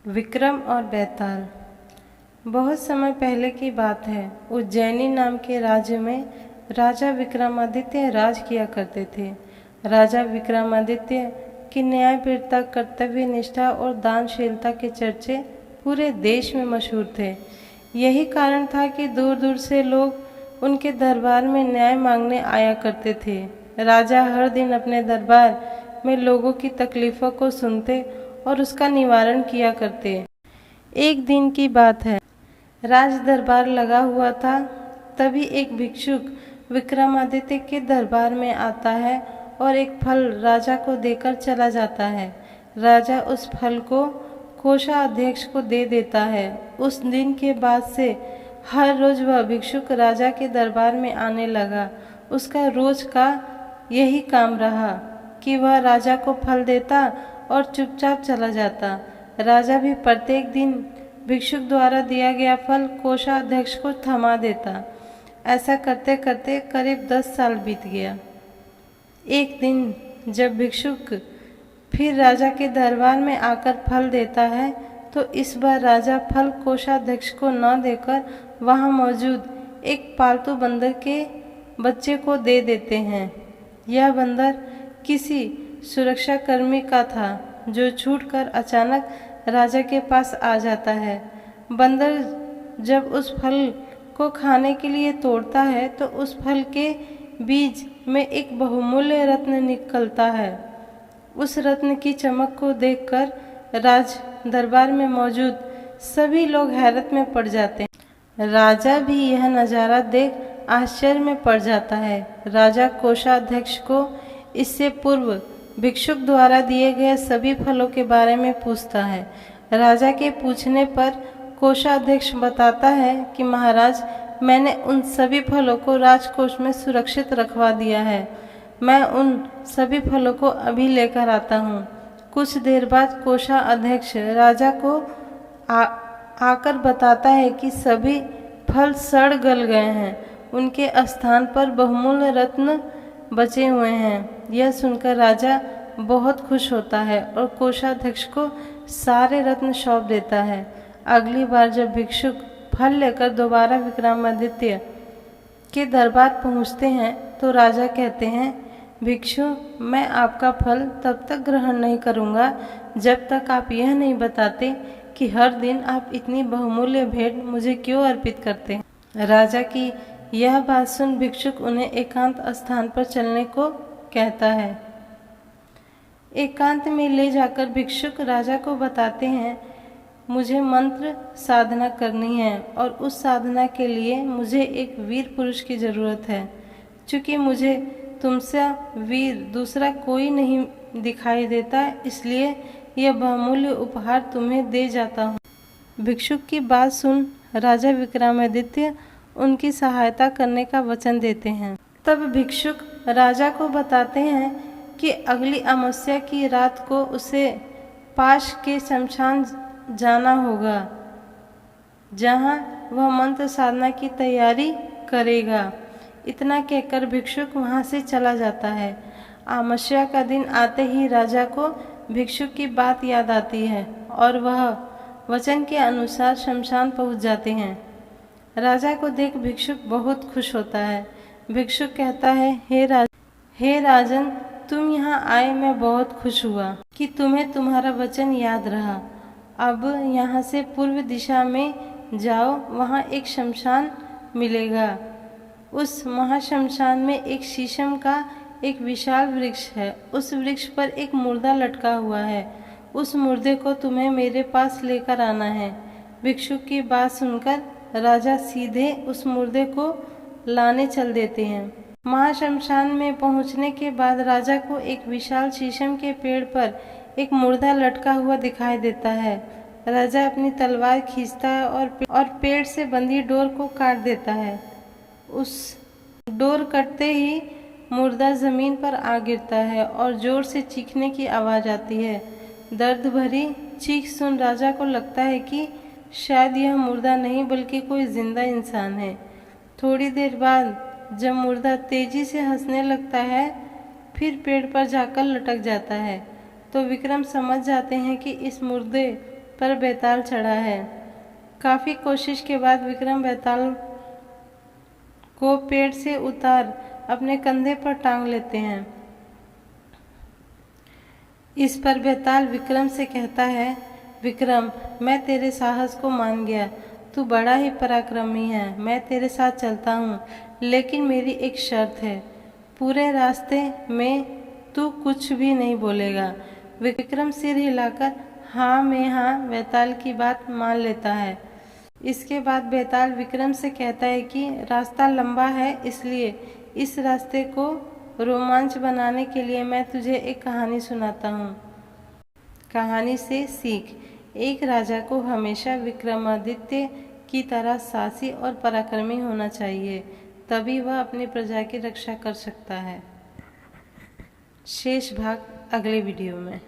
विक्रम और बेताल। बहुत समय पहले की बात है। उज्जैनी नाम के राज्य में राजा विक्रमादित्य राज किया करते थे। राजा विक्रमादित्य की न्यायप्रियता, कर्तव्य निष्ठा और दानशीलता के चर्चे पूरे देश में मशहूर थे। यही कारण था कि दूर दूर से लोग उनके दरबार में न्याय मांगने आया करते थे। राजा हर दिन अपने दरबार में लोगों की तकलीफ़ों को सुनते और उसका निवारण किया करते। एक दिन की बात है, राज दरबार लगा हुआ था। तभी एक भिक्षुक विक्रमादित्य के दरबार में आता है और एक फल राजा को देकर चला जाता है। राजा उस फल को कोषाध्यक्ष को दे देता है। उस दिन के बाद से हर रोज वह भिक्षुक राजा के दरबार में आने लगा। उसका रोज का यही काम रहा कि वह राजा को फल देता और चुपचाप चला जाता। राजा भी प्रत्येक दिन भिक्षुक द्वारा दिया गया फल कोषाध्यक्ष को थमा देता। ऐसा करते करते करीब 10 साल बीत गया। एक दिन जब भिक्षुक फिर राजा के दरबार में आकर फल देता है, तो इस बार राजा फल कोषाध्यक्ष को न देकर वहां मौजूद एक पालतू बंदर के बच्चे को दे देते हैं। यह बंदर किसी सुरक्षाकर्मी का था, जो छूटकर अचानक राजा के पास आ जाता है। बंदर जब उस फल को खाने के लिए तोड़ता है, तो उस फल के बीज में एक बहुमूल्य रत्न निकलता है। उस रत्न की चमक को देखकर राज दरबार में मौजूद सभी लोग हैरत में पड़ जाते हैं। राजा भी यह नज़ारा देख आश्चर्य में पड़ जाता है। राजा कोषाध्यक्ष को इससे पूर्व भिक्षुक द्वारा दिए गए सभी फलों के बारे में पूछता है। राजा के पूछने पर कोषाध्यक्ष बताता है कि महाराज, मैंने उन सभी फलों को राजकोष में सुरक्षित रखवा दिया है। मैं उन सभी फलों को अभी लेकर आता हूँ। कुछ देर बाद कोषाध्यक्ष राजा को आकर बताता है कि सभी फल सड़ गल गए हैं। उनके स्थान पर बहुमूल्य रत्न बचे हुए हैं। यह सुनकर राजा बहुत खुश होता है और कोषाध्यक्ष को सारे रत्न सौंप देता है। अगली बार जब भिक्षुक फल लेकर दोबारा विक्रमादित्य के दरबार पहुंचते हैं, तो राजा कहते हैं, भिक्षु, मैं आपका फल तब तक ग्रहण नहीं करूंगा जब तक आप यह नहीं बताते कि हर दिन आप इतनी बहुमूल्य भेंट मुझे क्यों अर्पित करते हैं। राजा की यह बात सुन भिक्षुक उन्हें एकांत स्थान पर चलने को कहता है। एकांत में ले जाकर भिक्षुक राजा को बताते हैं, मुझे मंत्र साधना करनी है और उस साधना के लिए मुझे एक वीर पुरुष की ज़रूरत है। चूँकि मुझे तुमसे वीर दूसरा कोई नहीं दिखाई देता, इसलिए यह बहुमूल्य उपहार तुम्हें दे जाता हूँ। भिक्षुक की बात सुन राजा विक्रमादित्य उनकी सहायता करने का वचन देते हैं। तब भिक्षुक राजा को बताते हैं कि अगली अमावस्या की रात को उसे पास के शमशान जाना होगा, जहां वह मंत्र साधना की तैयारी करेगा। इतना कहकर भिक्षुक वहां से चला जाता है। अमावस्या का दिन आते ही राजा को भिक्षुक की बात याद आती है और वह वचन के अनुसार शमशान पहुंच जाते हैं। राजा को देख भिक्षुक बहुत खुश होता है। भिक्षुक कहता है, हे राजन, तुम यहाँ आए मैं बहुत खुश हुआ कि तुम्हें तुम्हारा वचन याद रहा। अब यहाँ से पूर्व दिशा में जाओ, वहाँ एक शमशान मिलेगा। उस महाशमशान में एक शीशम का एक विशाल वृक्ष है। उस वृक्ष पर एक मुर्दा लटका हुआ है। उस मुर्दे को तुम्हें मेरे पास लेकर आना है। भिक्षुक की बात सुनकर राजा सीधे उस मुर्दे को लाने चल देते हैं। महाशमशान में पहुंचने के बाद राजा को एक विशाल शीशम के पेड़ पर एक मुर्दा लटका हुआ दिखाई देता है। राजा अपनी तलवार खींचता है और पेड़ से बंधी डोर को काट देता है। उस डोर कटते ही मुर्दा जमीन पर आ गिरता है और जोर से चीखने की आवाज़ आती है। दर्द भरी चीख सुन राजा को लगता है कि शायद यह मुर्दा नहीं बल्कि कोई जिंदा इंसान है। थोड़ी देर बाद जब मुर्दा तेजी से हंसने लगता है, फिर पेड़ पर जाकर लटक जाता है, तो विक्रम समझ जाते हैं कि इस मुर्दे पर बेताल चढ़ा है। काफ़ी कोशिश के बाद विक्रम बेताल को पेड़ से उतार अपने कंधे पर टांग लेते हैं। इस पर बेताल विक्रम से कहता है, विक्रम, मैं तेरे साहस को मान गया। तू बड़ा ही पराक्रमी है। मैं तेरे साथ चलता हूँ, लेकिन मेरी एक शर्त है। पूरे रास्ते में तू कुछ भी नहीं बोलेगा। विक्रम सिर हिलाकर हाँ में हाँ बेताल की बात मान लेता है। इसके बाद बेताल विक्रम से कहता है कि रास्ता लंबा है, इसलिए इस रास्ते को रोमांच बनाने के लिए मैं तुझे एक कहानी सुनाता हूँ। कहानी से सीख। एक राजा को हमेशा विक्रमादित्य की तरह साहसी और पराक्रमी होना चाहिए, तभी वह अपनी प्रजा की रक्षा कर सकता है। शेष भाग अगले वीडियो में।